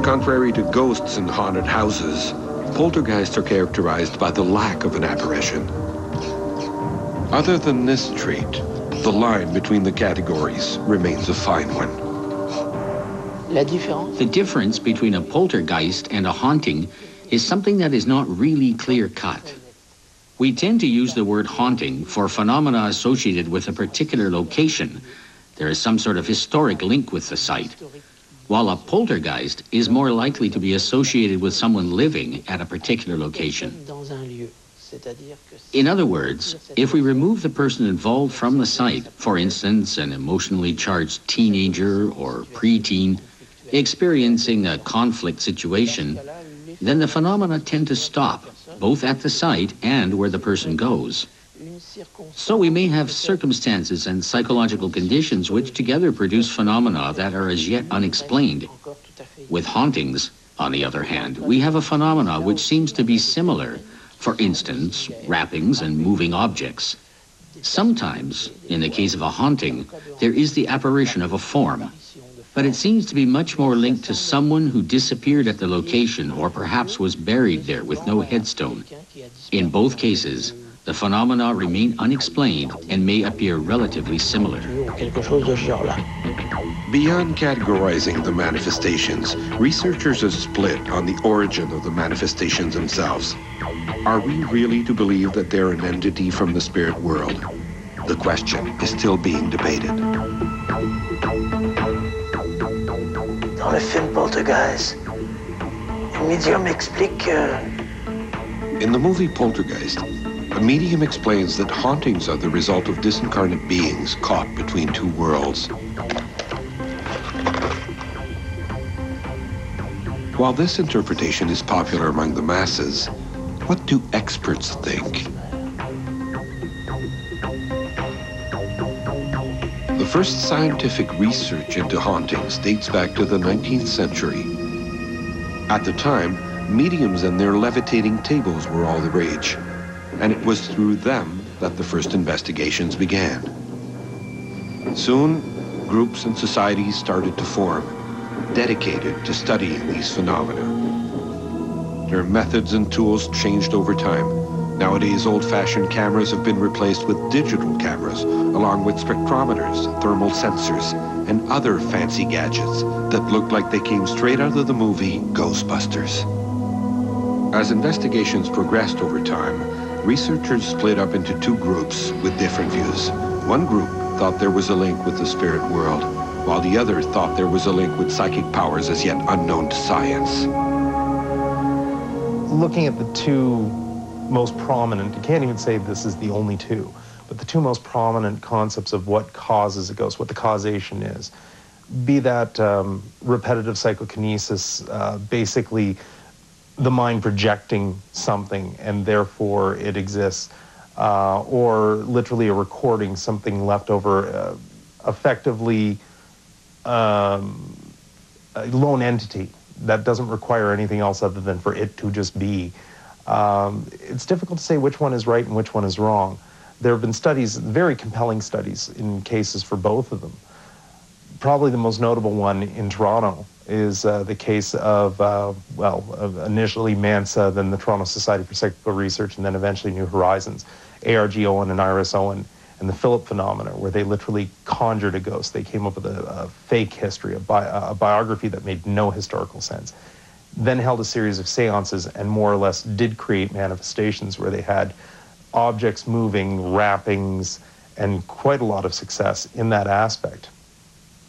Contrary to ghosts and haunted houses, poltergeists are characterized by the lack of an apparition. Other than this trait, the line between the categories remains a fine one. The difference between a poltergeist and a haunting is something that is not really clear-cut. We tend to use the word haunting for phenomena associated with a particular location. There is some sort of historic link with the site, while a poltergeist is more likely to be associated with someone living at a particular location. In other words, if we remove the person involved from the site, for instance, an emotionally charged teenager or preteen experiencing a conflict situation, then the phenomena tend to stop, both at the site and where the person goes. So we may have circumstances and psychological conditions which together produce phenomena that are as yet unexplained. With hauntings, on the other hand, we have a phenomena which seems to be similar. For instance, wrappings and moving objects. Sometimes, in the case of a haunting, there is the apparition of a form, but it seems to be much more linked to someone who disappeared at the location or perhaps was buried there with no headstone. In both cases, the phenomena remain unexplained and may appear relatively similar. Beyond categorizing the manifestations, researchers are split on the origin of the manifestations themselves. Are we really to believe that they're an entity from the spirit world? The question is still being debated. Dans le film Poltergeist, le médium explique que... In the movie Poltergeist, a medium explains that hauntings are the result of disincarnate beings caught between two worlds. While this interpretation is popular among the masses, what do experts think? The first scientific research into hauntings dates back to the 19th century. At the time, mediums and their levitating tables were all the rage, and it was through them that the first investigations began. Soon, groups and societies started to form, dedicated to studying these phenomena. Their methods and tools changed over time. Nowadays, old-fashioned cameras have been replaced with digital cameras, along with spectrometers, thermal sensors, and other fancy gadgets that look like they came straight out of the movie Ghostbusters. As investigations progressed over time, researchers split up into two groups with different views. One group thought there was a link with the spirit world, while the other thought there was a link with psychic powers as yet unknown to science. Looking at the two most prominent, you can't even say this is the only two, but the two most prominent concepts of what causes a ghost, what the causation is, be that repetitive psychokinesis, basically the mind projecting something and therefore it exists, or literally a recording, something left over, effectively a lone entity that doesn't require anything else other than for it to just be. It's difficult to say which one is right and which one is wrong. There have been studies, very compelling studies in cases for both of them. Probably the most notable one in Toronto is the case of, initially MANSA, then the Toronto Society for Psychical Research, and then eventually New Horizons, A.R.G. Owen and Iris Owen, and the Philip phenomena, where they literally conjured a ghost. They came up with a fake history, a biography that made no historical sense. Then held a series of seances and more or less did create manifestations where they had objects moving, wrappings, and quite a lot of success in that aspect.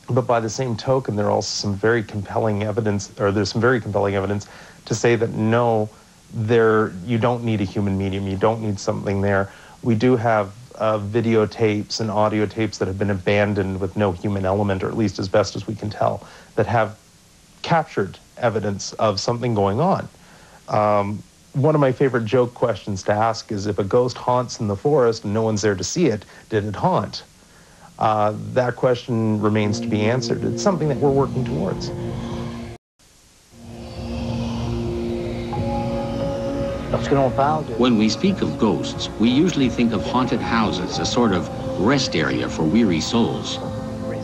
But by the same token, there's some very compelling evidence to say that no, you don't need a human medium, you don't need something there. We do have videotapes and audio tapes that have been abandoned with no human element, or at least as best as we can tell, that have captured evidence of something going on. One of my favorite joke questions to ask is, if a ghost haunts in the forest and no one's there to see it, did it haunt? That question remains to be answered. It's something that we're working towards. When we speak of ghosts, we usually think of haunted houses, a sort of rest area for weary souls.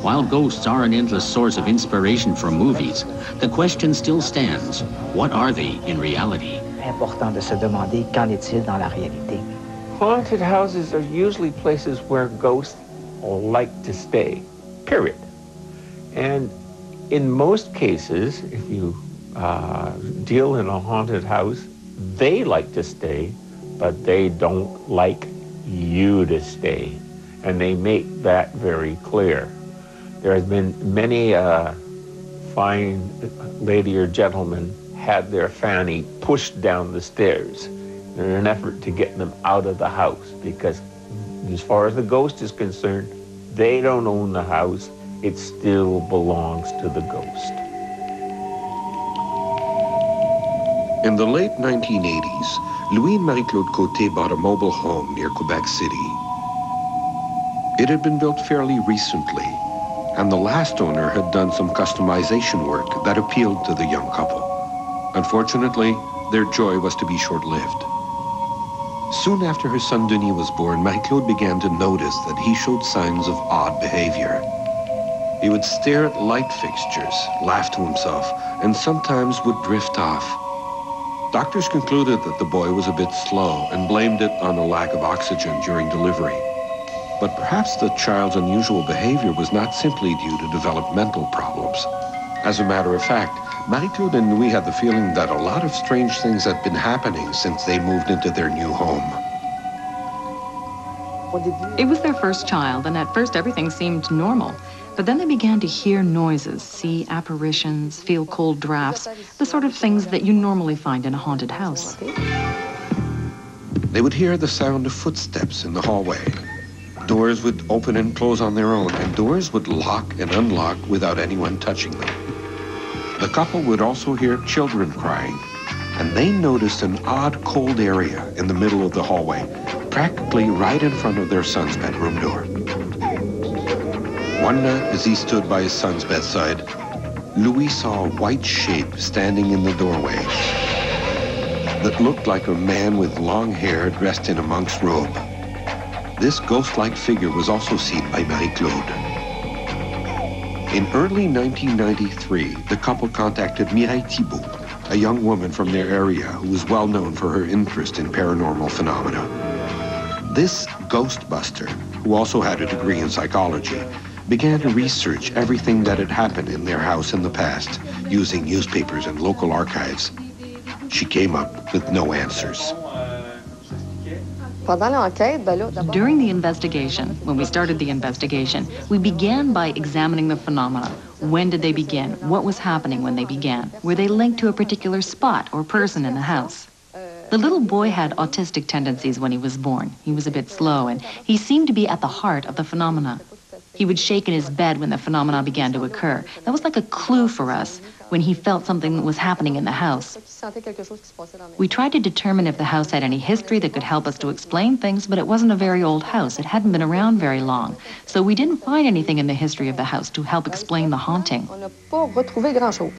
While ghosts are an endless source of inspiration for movies, the question still stands, what are they in reality? Important de se demander qu'en est-il dans la réalité. Haunted houses are usually places where ghosts like to stay, period. And in most cases, if you deal in a haunted house, they like to stay, but they don't like you to stay. And they make that very clear. There has been many fine lady or gentleman had their fanny pushed down the stairs in an effort to get them out of the house, because as far as the ghost is concerned, they don't own the house, it still belongs to the ghost. In the late 1980s, Louis and Marie-Claude Côté bought a mobile home near Quebec City. It had been built fairly recently, and the last owner had done some customization work that appealed to the young couple. Unfortunately, their joy was to be short-lived. Soon after her son Denis was born, Marie-Claude began to notice that he showed signs of odd behavior. He would stare at light fixtures, laugh to himself, and sometimes would drift off. Doctors concluded that the boy was a bit slow and blamed it on a lack of oxygen during delivery. But perhaps the child's unusual behavior was not simply due to developmental problems. As a matter of fact, Marie-Claude and Louis had the feeling that a lot of strange things had been happening since they moved into their new home. It was their first child, and at first everything seemed normal. But then they began to hear noises, see apparitions, feel cold drafts, the sort of things that you normally find in a haunted house. They would hear the sound of footsteps in the hallway. Doors would open and close on their own, and doors would lock and unlock without anyone touching them. The couple would also hear children crying, and they noticed an odd cold area in the middle of the hallway, practically right in front of their son's bedroom door. One night, as he stood by his son's bedside, Louis saw a white shape standing in the doorway that looked like a man with long hair dressed in a monk's robe. This ghost-like figure was also seen by Marie-Claude. In early 1993, the couple contacted Mireille Thibault, a young woman from their area who was well known for her interest in paranormal phenomena. This ghostbuster, who also had a degree in psychology, began to research everything that had happened in their house in the past, using newspapers and local archives. She came up with no answers. During the investigation, when we started the investigation, we began by examining the phenomena. When did they begin? What was happening when they began? Were they linked to a particular spot or person in the house? The little boy had autistic tendencies when he was born. He was a bit slow, and he seemed to be at the heart of the phenomena. He would shake in his bed when the phenomena began to occur. That was like a clue for us when he felt something was happening in the house. We tried to determine if the house had any history that could help us to explain things, but it wasn't a very old house. It hadn't been around very long. So we didn't find anything in the history of the house to help explain the haunting.